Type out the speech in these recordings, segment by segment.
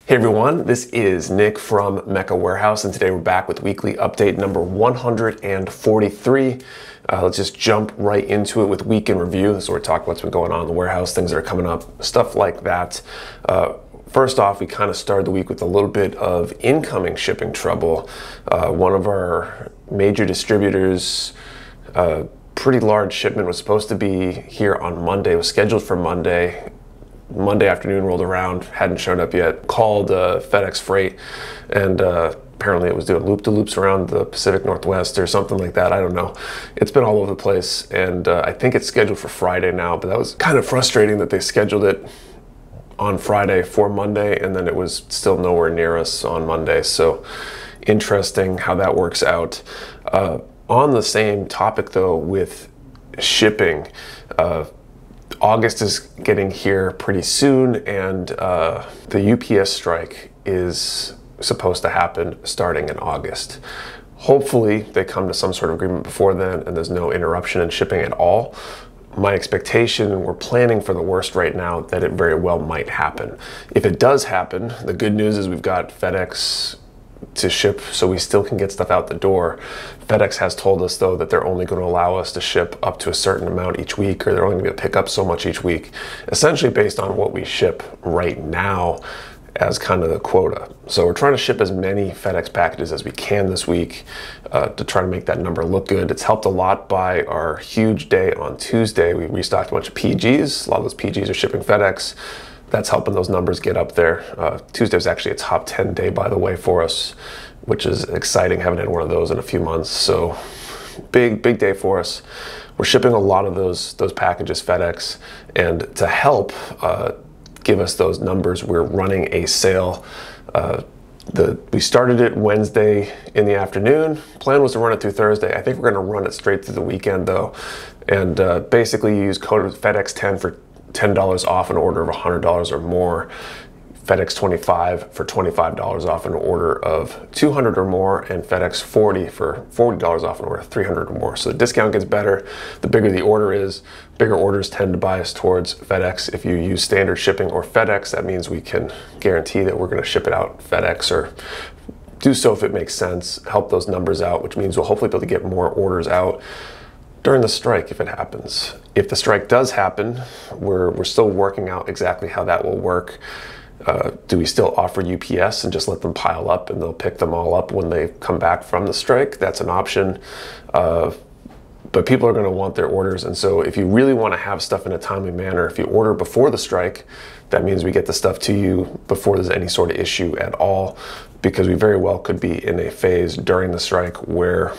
Hey everyone, this is Nick from Mecca Warehouse, and today we're back with weekly update number 143. Let's just jump right into it with week in review. So we're talking what's been going on in the warehouse, things that are coming up, stuff like that. First off, we kind of started the week with a little bit of incoming shipping trouble. One of our major distributors, pretty large shipment, was supposed to be here on Monday, was scheduled for Monday. Monday afternoon rolled around, hadn't shown up yet, called FedEx Freight, and apparently it was doing loop-de-loops around the Pacific Northwest or something like that. I don't know. It's been all over the place, and I think it's scheduled for Friday now, but that was kind of frustrating that they scheduled it on Friday for Monday, and then it was still nowhere near us on Monday. So interesting how that works out. On the same topic though, with shipping, August is getting here pretty soon, and the UPS strike is supposed to happen starting in August. Hopefully they come to some sort of agreement before then and there's no interruption in shipping at all. My expectation, we're planning for the worst right now, that it very well might happen. If it does happen, the good news is we've got FedEx to ship, so we still can get stuff out the door. FedEx has told us though that they're only going to allow us to ship up to a certain amount each week, or they're only going to pick up so much each week, essentially based on what we ship right now as kind of the quota. So we're trying to ship as many FedEx packages as we can this week to try to make that number look good. It's helped a lot by our huge day on Tuesday. We restocked a bunch of PGs. A lot of those PGs are shipping FedEx. That's helping those numbers get up there. Tuesday was actually a top 10 day, by the way, for us, which is exciting. Haven't had one of those in a few months. So big day for us. We're shipping a lot of those packages FedEx, and to help give us those numbers, we're running a sale. We started it Wednesday in the afternoon. Plan was to run it through Thursday. I think we're going to run it straight through the weekend though, and basically use code FedEx10 for $10 off an order of $100 or more, FedEx 25 for $25 off an order of $200 or more, and FedEx 40 for $40 off an order of $300 or more. So the discount gets better the bigger the order is. Bigger orders tend to bias towards FedEx. If you use standard shipping or FedEx, that means we can guarantee that we're going to ship it out FedEx, or do so if it makes sense, help those numbers out, which means we'll hopefully be able to get more orders out during the strike if it happens. If the strike does happen, we're still working out exactly how that will work. Do we still offer UPS and just let them pile up and they'll pick them all up when they come back from the strike? That's an option. But people are going to want their orders, and so if you really want to have stuff in a timely manner, if you order before the strike, that means we get the stuff to you before there's any sort of issue at all, because we very well could be in a phase during the strike where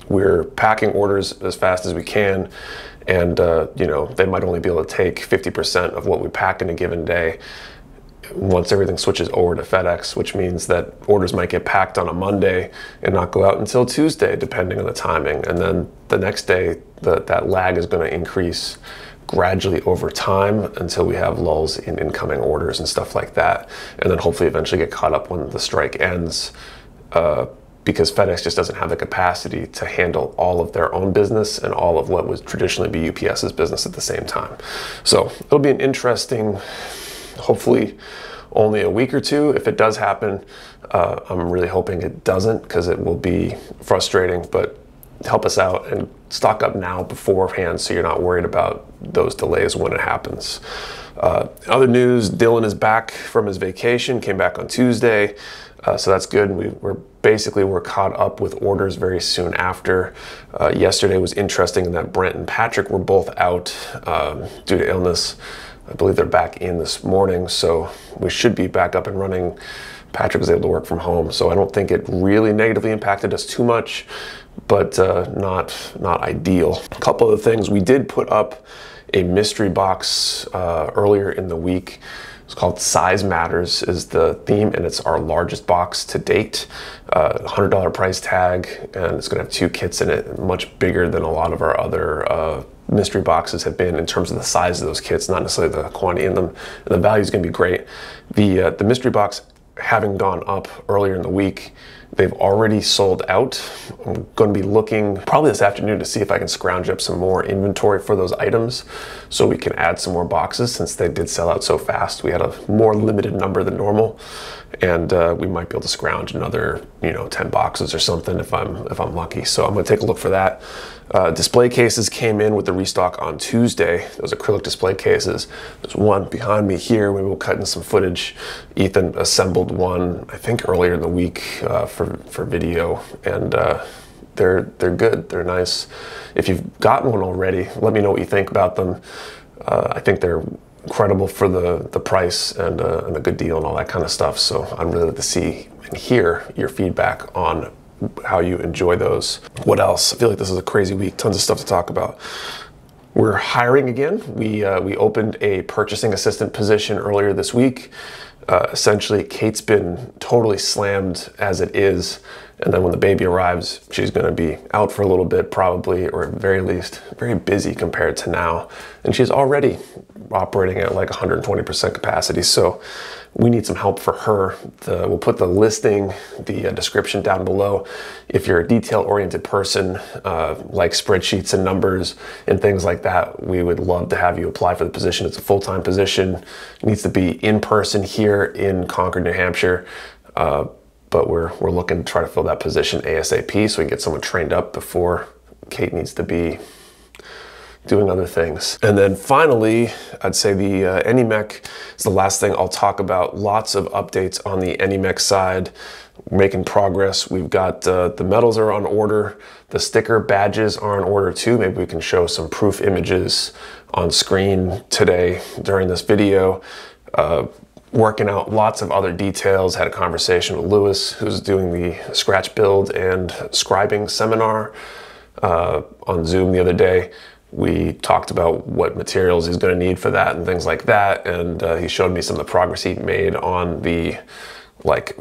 we're packing orders as fast as we can, and you know, they might only be able to take 50% of what we pack in a given day once everything switches over to FedEx, which means that orders might get packed on a Monday and not go out until Tuesday, depending on the timing. And then the next day, that lag is going to increase gradually over time until we have lulls in incoming orders and stuff like that. And then hopefully eventually get caught up when the strike ends, because FedEx just doesn't have the capacity to handle all of their own business and all of what would traditionally be UPS's business at the same time. So it'll be an interesting, hopefully only a week or two. If it does happen, I'm really hoping it doesn't, because it will be frustrating, but help us out and stock up now beforehand so you're not worried about those delays when it happens. Other news, Dylan is back from his vacation, came back on Tuesday, so that's good. We're caught up with orders very soon after. Yesterday was interesting in that Brent and Patrick were both out due to illness. I believe they're back in this morning, so we should be back up and running. Patrick was able to work from home, so I don't think it really negatively impacted us too much, but not ideal. A couple of things, we did put up a mystery box earlier in the week. It's called Size Matters is the theme, and it's our largest box to date. $100 price tag, and it's gonna have 2 kits in it, much bigger than a lot of our other mystery boxes have been in terms of the size of those kits, not necessarily the quantity in them. And the value is going to be great. The mystery box having gone up earlier in the week, they've already sold out. I'm going to be looking probably this afternoon to see if I can scrounge up some more inventory for those items so we can add some more boxes, since they did sell out so fast. We had a more limited number than normal, and we might be able to scrounge another 10 boxes or something if I'm lucky. So I'm going to take a look for that. Display cases came in with the restock on Tuesday. Those acrylic display cases. There's one behind me here. We will cut in some footage. Ethan assembled one, I think, earlier in the week for video, and they're good. They're nice. If you've gotten one already, let me know what you think about them. I think they're incredible for the price and a good deal and all that kind of stuff. So I'd really like to see and hear your feedback on how you enjoy those. What else? I feel like this is a crazy week. Tons of stuff to talk about. We're hiring again. We opened a purchasing assistant position earlier this week. Essentially, Kate's been totally slammed as it is, and then when the baby arrives, she's going to be out for a little bit probably, or at very least very busy compared to now, and she's already operating at like 120% capacity. So we need some help for her. We'll put the listing, the description down below. If you're a detail-oriented person, like spreadsheets and numbers and things like that, we would love to have you apply for the position. It's a full-time position. It needs to be in person here in Concord, New Hampshire. But we're looking to try to fill that position ASAP so we can get someone trained up before Kate needs to be doing other things. And then finally, I'd say the NEMS is the last thing I'll talk about. Lots of updates on the NEMS side. We're making progress. We've got the medals are on order. The sticker badges are on order too. Maybe we can show some proof images on screen today during this video. Working out lots of other details. Had a conversation with Lewis, who's doing the scratch build and scribing seminar on Zoom the other day. We talked about what materials he's going to need for that and things like that, and he showed me some of the progress he made on the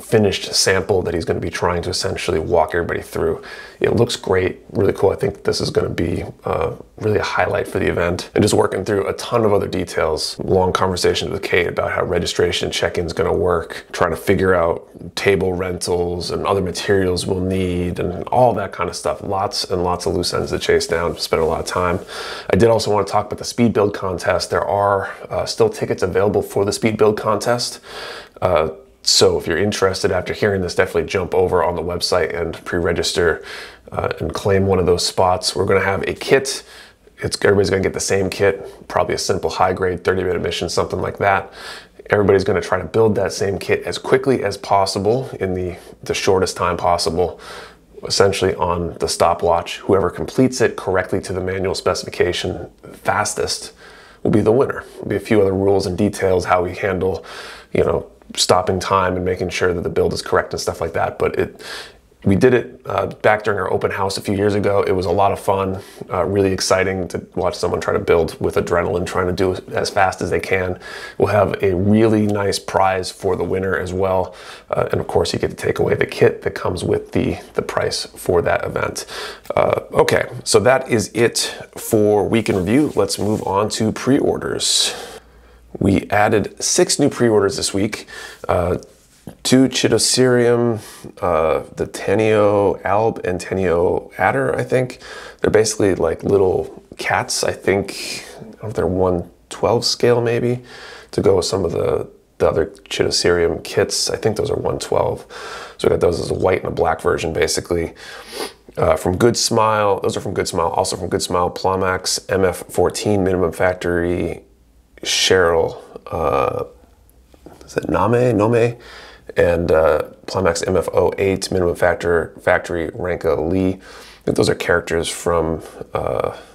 finished sample that he's going to be trying to essentially walk everybody through. It looks great, really cool. I think this is going to be really a highlight for the event. And just working through a ton of other details. Long conversations with Kate about how registration check-in is going to work, trying to figure out table rentals and other materials we'll need and all that kind of stuff. Lots and lots of loose ends to chase down. Spent a lot of time. I did also want to talk about the speed build contest. There are still tickets available for the speed build contest. So if you're interested after hearing this, definitely jump over on the website and pre-register and claim one of those spots. We're going to have a kit. Everybody's going to get the same kit, probably a simple high-grade 30-minute mission, something like that. Everybody's going to try to build that same kit as quickly as possible in the shortest time possible, essentially on the stopwatch. Whoever completes it correctly to the manual specification fastest will be the winner. There'll be a few other rules and details, how we handle, stopping time and making sure that the build is correct and stuff like that. But we did it back during our open house a few years ago. It was a lot of fun, really exciting to watch someone try to build with adrenaline, trying to do it as fast as they can. We'll have a really nice prize for the winner as well. And of course, you get to take away the kit that comes with the price for that event. Okay, so that is it for Week in Review. Let's move on to pre-orders. We added 6 new pre-orders this week. 2 Chitosirium, the Tenio Alb and Tenio Adder, I think. They're basically like little cats, I think. I don't know if they're 1/12 scale maybe, to go with some of the other Chitosirium kits. I think those are 1/12. So we got those as a white and a black version basically. From Good Smile, those are from Good Smile. Also from Good Smile, Plomax MF14 minimum factory Cheryl, is it Nome? And Plomax MF08 minimum factory Ranka Lee. I think those are characters from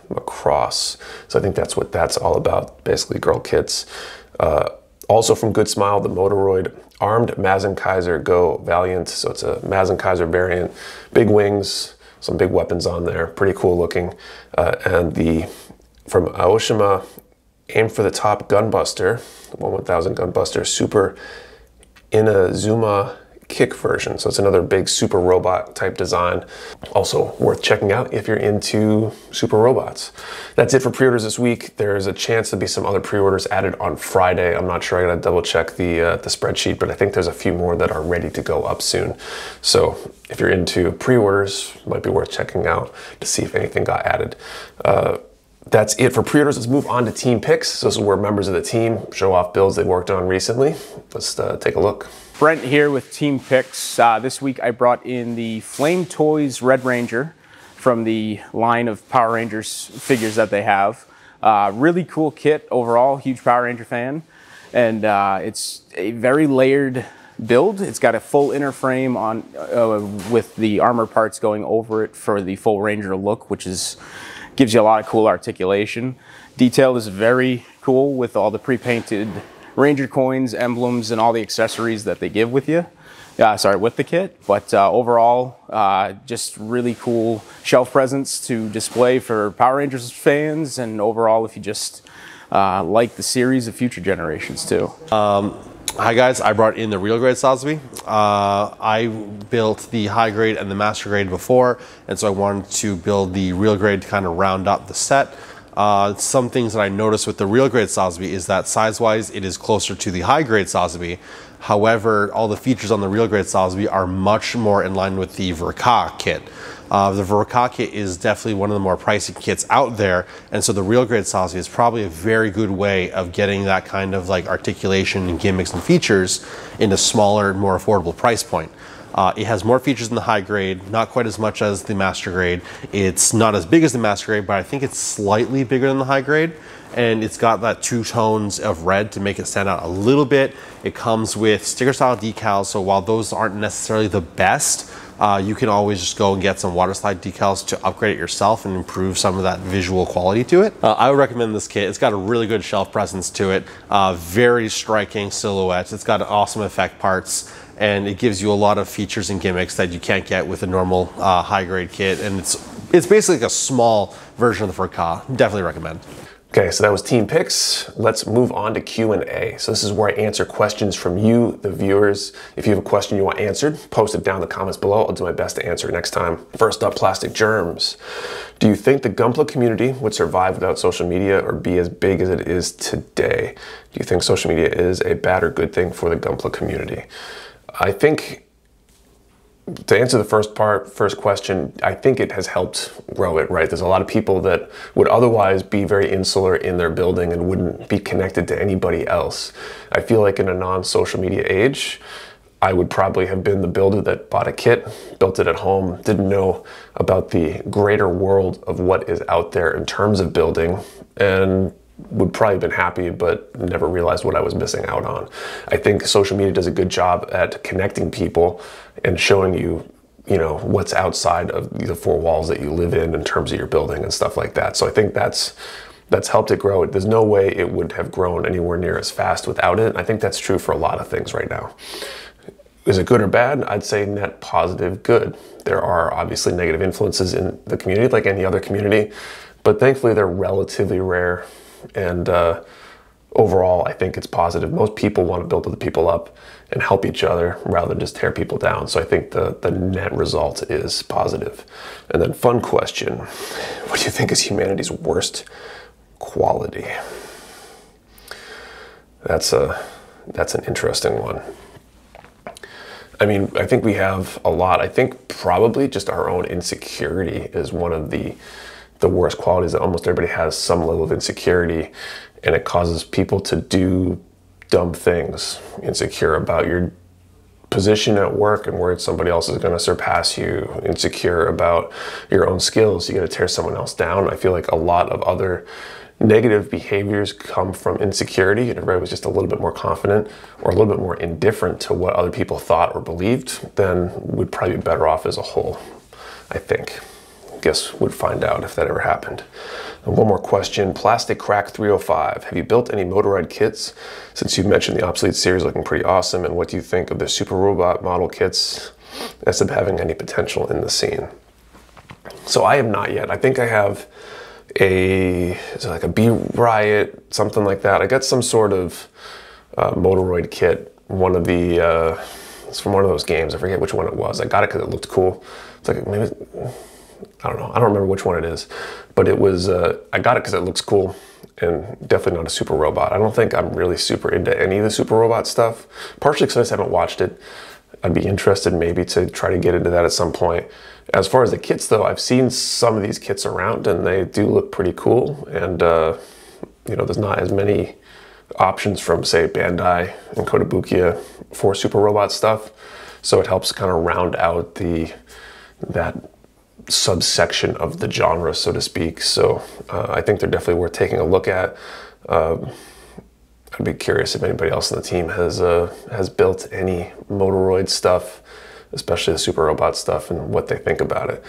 Macross. So I think that's what that's all about, basically girl kits. Also from Good Smile, the Motoroid Armed Mazenkaiser Go Valiant. So it's a Mazenkaiser variant, big wings, some big weapons on there, pretty cool looking. And from Aoshima, Aim for the Top Gunbuster, 1/1000 Gunbuster, Super Inazuma kick version. So it's another big super robot type design. Also worth checking out if you're into super robots. That's it for pre-orders this week. There's a chance there'll be some other pre-orders added on Friday. I'm not sure, I gotta double check the spreadsheet, but I think there's a few more that are ready to go up soon. So if you're into pre-orders, might be worth checking out to see if anything got added. That's it for pre-orders. Let's move on to team picks. So this is where members of the team show off builds they've worked on recently. Let's take a look. Brent here with Team Picks. This week I brought in the Flame Toys Red Ranger from the line of Power Rangers figures that they have. Really cool kit overall, huge Power Ranger fan. And it's a very layered build. It's got a full inner frame on with the armor parts going over it for the full Ranger look, which gives you a lot of cool articulation. Detail is very cool with all the pre-painted Ranger coins, emblems, and all the accessories that they give with you. With the kit. But overall, just really cool shelf presence to display for Power Rangers fans, and overall, if you just like the series of future generations too. Hi guys, I brought in the real grade Sosby. I built the high grade and the master grade before, and so I wanted to build the real grade to kind of round up the set. Some things that I noticed with the real grade Sosby is that size-wise it is closer to the high grade Sosby. However, all the features on the real grade Sosby are much more in line with the Verka kit. The Verka kit is definitely one of the more pricey kits out there, and so the real grade Sosby is probably a very good way of getting that kind of like articulation and gimmicks and features in a smaller, more affordable price point. It has more features than the high grade, not quite as much as the master grade. It's not as big as the master grade, but I think it's slightly bigger than the high grade. And it's got that 2 tones of red to make it stand out a little bit. It comes with sticker style decals, so while those aren't necessarily the best, you can always just go and get some water slide decals to upgrade it yourself and improve some of that visual quality to it. I would recommend this kit. It's got a really good shelf presence to it, very striking silhouettes. It's got awesome effect parts, and it gives you a lot of features and gimmicks that you can't get with a normal high grade kit. And it's basically like a small version of the Verka. Definitely recommend. Okay, so that was team picks. Let's move on to Q&A. So this is where I answer questions from you, the viewers. If you have a question you want answered, post it down in the comments below. I'll do my best to answer it next time. First up, plastic germs. Do you think the Gunpla community would survive without social media or be as big as it is today? Do you think social media is a bad or good thing for the Gunpla community? I think, to answer the first question, I think it has helped grow it, right? There's a lot of people that would otherwise be very insular in their building and wouldn't be connected to anybody else. I feel like in a non-social media age, I would probably have been the builder that bought a kit, built it at home, didn't know about the greater world of what is out there in terms of building, and would probably have been happy, but never realized what I was missing out on. I think social media does a good job at connecting people and showing you, what's outside of the 4 walls that you live in terms of your building and stuff like that. So I think that's helped it grow. There's no way it would have grown anywhere near as fast without it. I think that's true for a lot of things right now. Is it good or bad? I'd say net positive good. There are obviously negative influences in the community like any other community, but thankfully they're relatively rare. And overall, I think it's positive. Most people want to build other people up and help each other rather than just tear people down. So I think the net result is positive. And then fun question, what do you think is humanity's worst quality? That's an interesting one. I mean, I think we have a lot. I think probably just our own insecurity is one of the worst qualities, that almost everybody has some level of insecurity, and it causes people to do dumb things. Insecure about your position at work and worried somebody else is going to surpass you. Insecure about your own skills. You're going to tear someone else down. I feel like a lot of other negative behaviors come from insecurity, and everybody was just a little bit more confident or a little bit more indifferent to what other people thought or believed, then we'd probably be better off as a whole, I think. Guess we'd find out if that ever happened. And one more question, Plastic Crack 305. Have you built any motorized kits since you mentioned the obsolete series looking pretty awesome, and what do you think of the Super Robot model kits as of having any potential in the scene? So I have not yet. I think I have is it like a B-Riot, something like that. I got some sort of Motoroid kit, one of the It's from one of those games. I forget which one it was. I got it because it looked cool. It's like, maybe, I don't know. I don't remember which one it is. But it was, I got it because it looks cool. And definitely not a super robot. I don't think I'm really super into any of the super robot stuff. Partially because I just haven't watched it. I'd be interested maybe to try to get into that at some point. As far as the kits though, I've seen some of these kits around and they do look pretty cool. And you know, there's not as many options from say Bandai and Kotobukiya for super robot stuff. So it helps kind of round out that subsection of the genre, so to speak. So I think they're definitely worth taking a look at. I'd be curious if anybody else on the team has built any Motoroid stuff, especially the super robot stuff, and what they think about it.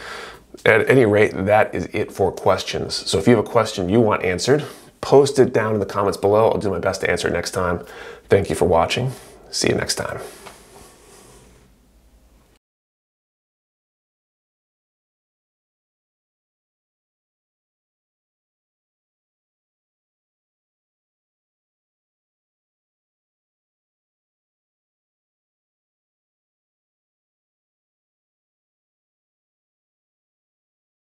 At any rate, that is it for questions. So if you have a question you want answered, post it down in the comments below. I'll do my best to answer it next time. Thank you for watching. See you next time.